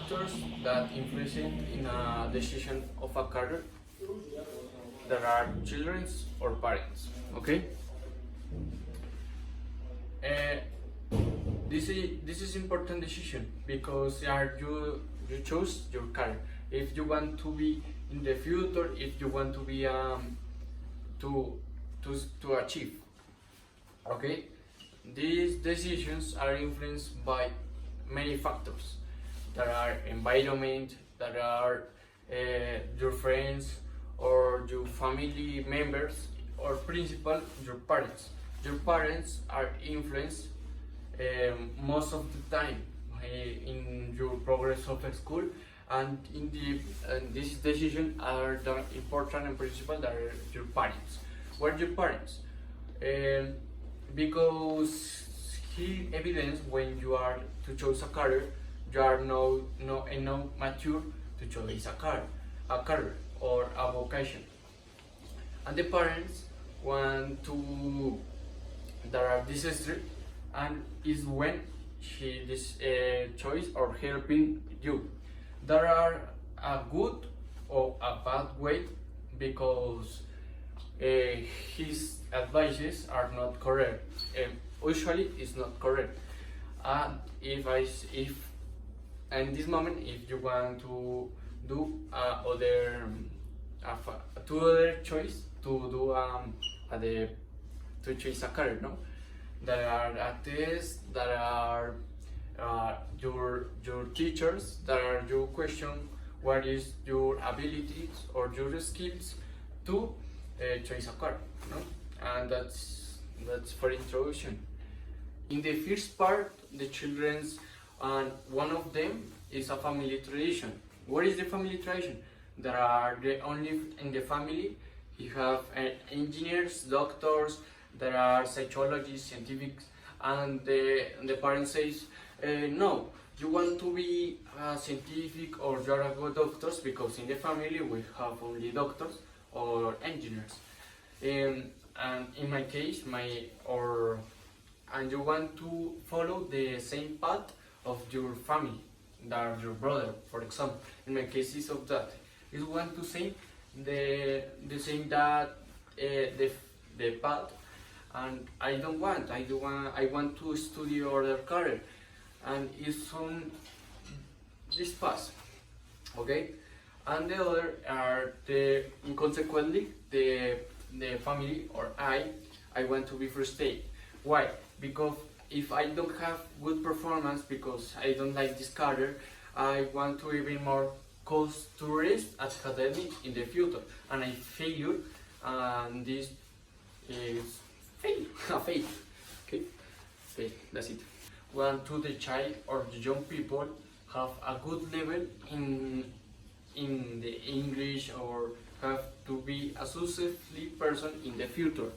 factors that influence in a decision of a career. There are children or parents. Okay. Uh, this is important decision because you choose your career. If you want to be in the future, if you want to be to to achieve. Okay, these decisions are influenced by many factors. There are environment, there are your friends or your family members, or principal your parents. Your parents are influenced most of the time in your progress of school, and in this decision are the important and principal that are your parents. What are your parents? Because he evidence when you are to choose a career, you are no enough mature to choose a career or a vocation, and the parents want to there are disaster, and is when she this choice or helping you. There are a good or a bad way because his advices are not correct. Usually, it's not correct. And if in this moment, if you want to do two other choice to do to choose a career, no, there are a tests, there are your teachers, there are your question what is your abilities or your skills to choose a career, no, and that's for introduction. In the first part, the children's, and one of them is a family tradition. What is the family tradition? There are only in the family you have engineers, doctors, there are psychologists, scientifics, and the parent says, no, you want to be a scientific or you are a good doctors because in the family we have only doctors or engineers. And in my case, and you want to follow the same path of your family, that your brother, for example. In my case, is of that. You want to say the same that the path, and I don't want. I want to study other career, and it's on this path. Okay, and the other are consequently the family or I want to be frustrated. Why? Because if I don't have good performance, because I don't like this career, I want to even more cause to risk academic in the future, and I failure, and this is fail, a fail. Okay, fail. That's it. Want to the child or the young people have a good level in the English, or have to be a successful person in the future.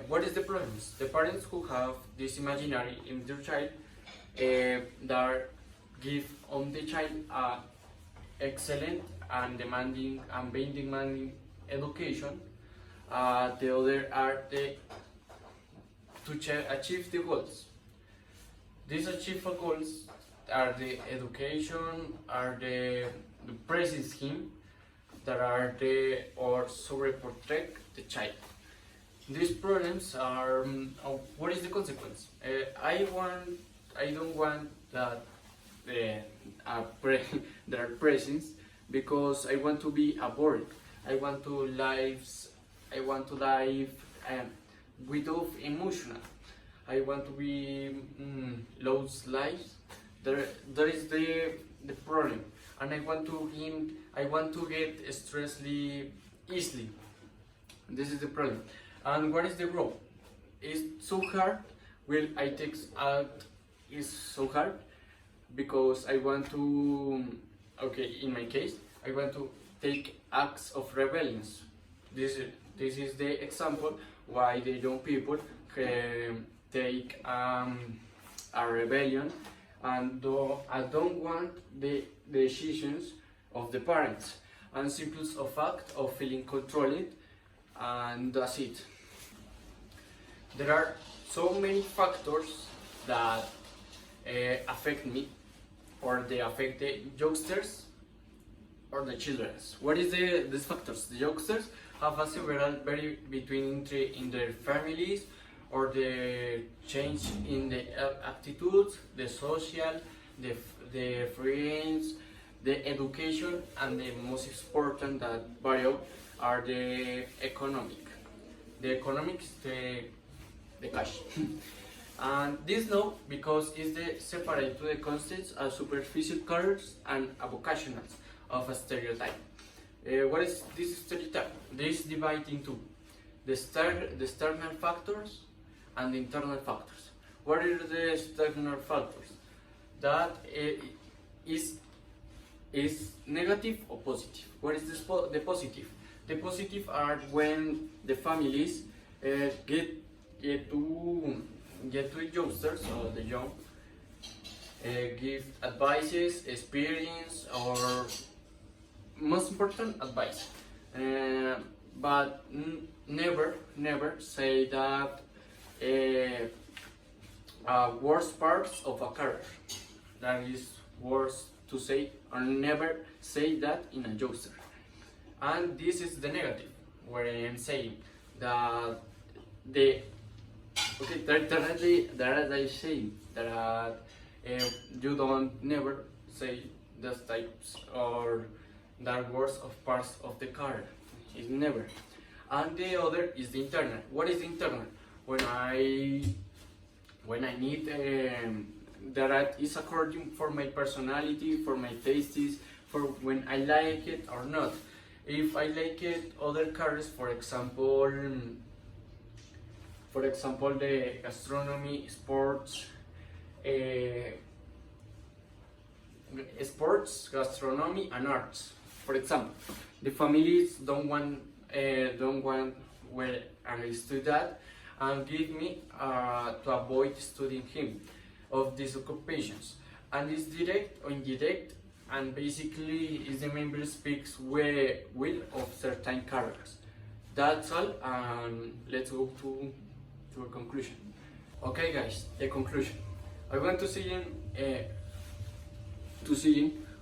What is the problem? The parents who have this imaginary in their child that give on the child a excellent and demanding and very demanding education. The other are to achieve the goals. These achievable goals are the education, are the present scheme, that are or protect the child. These problems are what is the consequence? I don't want that there are presents, because I want to be bored. I want to live without emotional. I want to be lost lives. There is the problem, and I want to get stressed easily. This is the problem. And what is the growth? It's so hard. Well, I take out is so hard because I want to. Okay, in my case, I want to take acts of rebellion. This is the example why the young people take a rebellion, and I don't want the decisions of the parents, and simple of fact of feeling controlled, and that's it. There are so many factors that affect me or they affect the youngsters or the children. What is these factors? The youngsters have a several vary between in their families, or the change in the attitudes, the social, the friends, the education, and the most important that variable are the economic. The economic is the cash. And this no, because it's the separate to the concepts of superficial colors and avocationals of a stereotype. What is this stereotype? This divided into the external factors and the internal factors. What are the external factors? That is negative or positive. What is this the positive? The positive are when the families get to the youngsters or the young, give advices, experience, or most important advice, but never say that worst parts of a career. That is worse to say, or never say that in a youngster. And this is the negative, where I am saying that that I say that you don't never say those types or that words of parts of the car. It's never. And the other is the internal. What is the internal? When I need that is according for my personality, for my tastes, for when I like it or not. If I like it, other cars, for example, the gastronomy, sports, gastronomy, and arts. For example, the families don't want where I study that, and give me to avoid studying him of these occupations. And it's direct or indirect, and basically is the member speaks will of certain characters. That's all, and let's go to a conclusion. Okay, guys, the conclusion. I want to see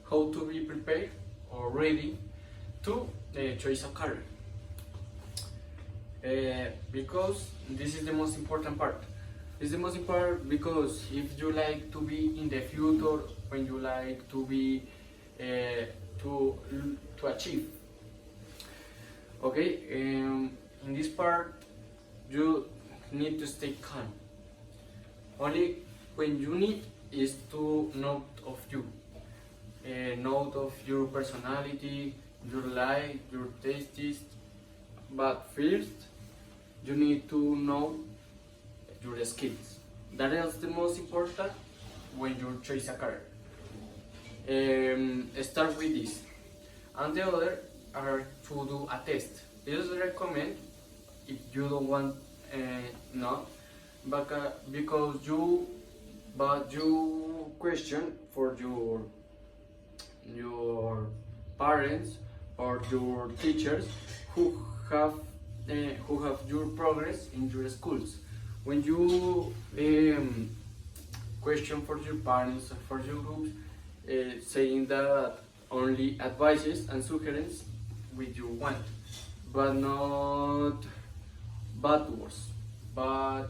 how to be prepared or ready to choose a career. Because this is the most important part. It's the most important because if you like to be in the future, when you like to be to achieve. Okay, in this part you need to stay calm. Only when you need is to note of you, note of your personality, your life, your tastes. But first, you need to know your skills. That is the most important when you choose a career. Start with this, and the other are to do a test. This is recommend if you don't want no, but because you question for your parents or your teachers who have your progress in your schools. When you question for your parents or for your groups, saying that only advices and suggestions with you want, but not bad words, but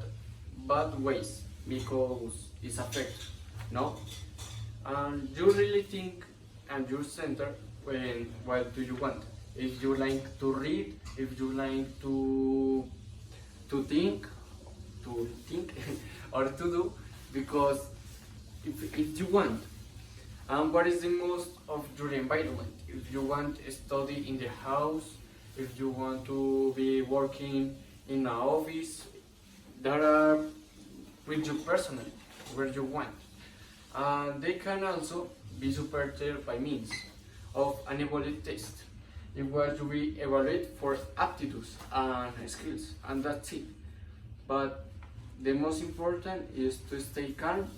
bad ways, because it's affect, no? And you really think and you center when what do you want? If you like to read, if you like to think or to do, because if you want. And what is the most of your environment? If you want to study in the house, if you want to be working in an office, that are with your personality, where you want. And they can also be supported by means of an evaluate test, in which we evaluate for aptitudes and skills, and that's it. But the most important is to stay calm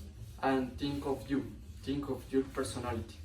and think of you, think of your personality.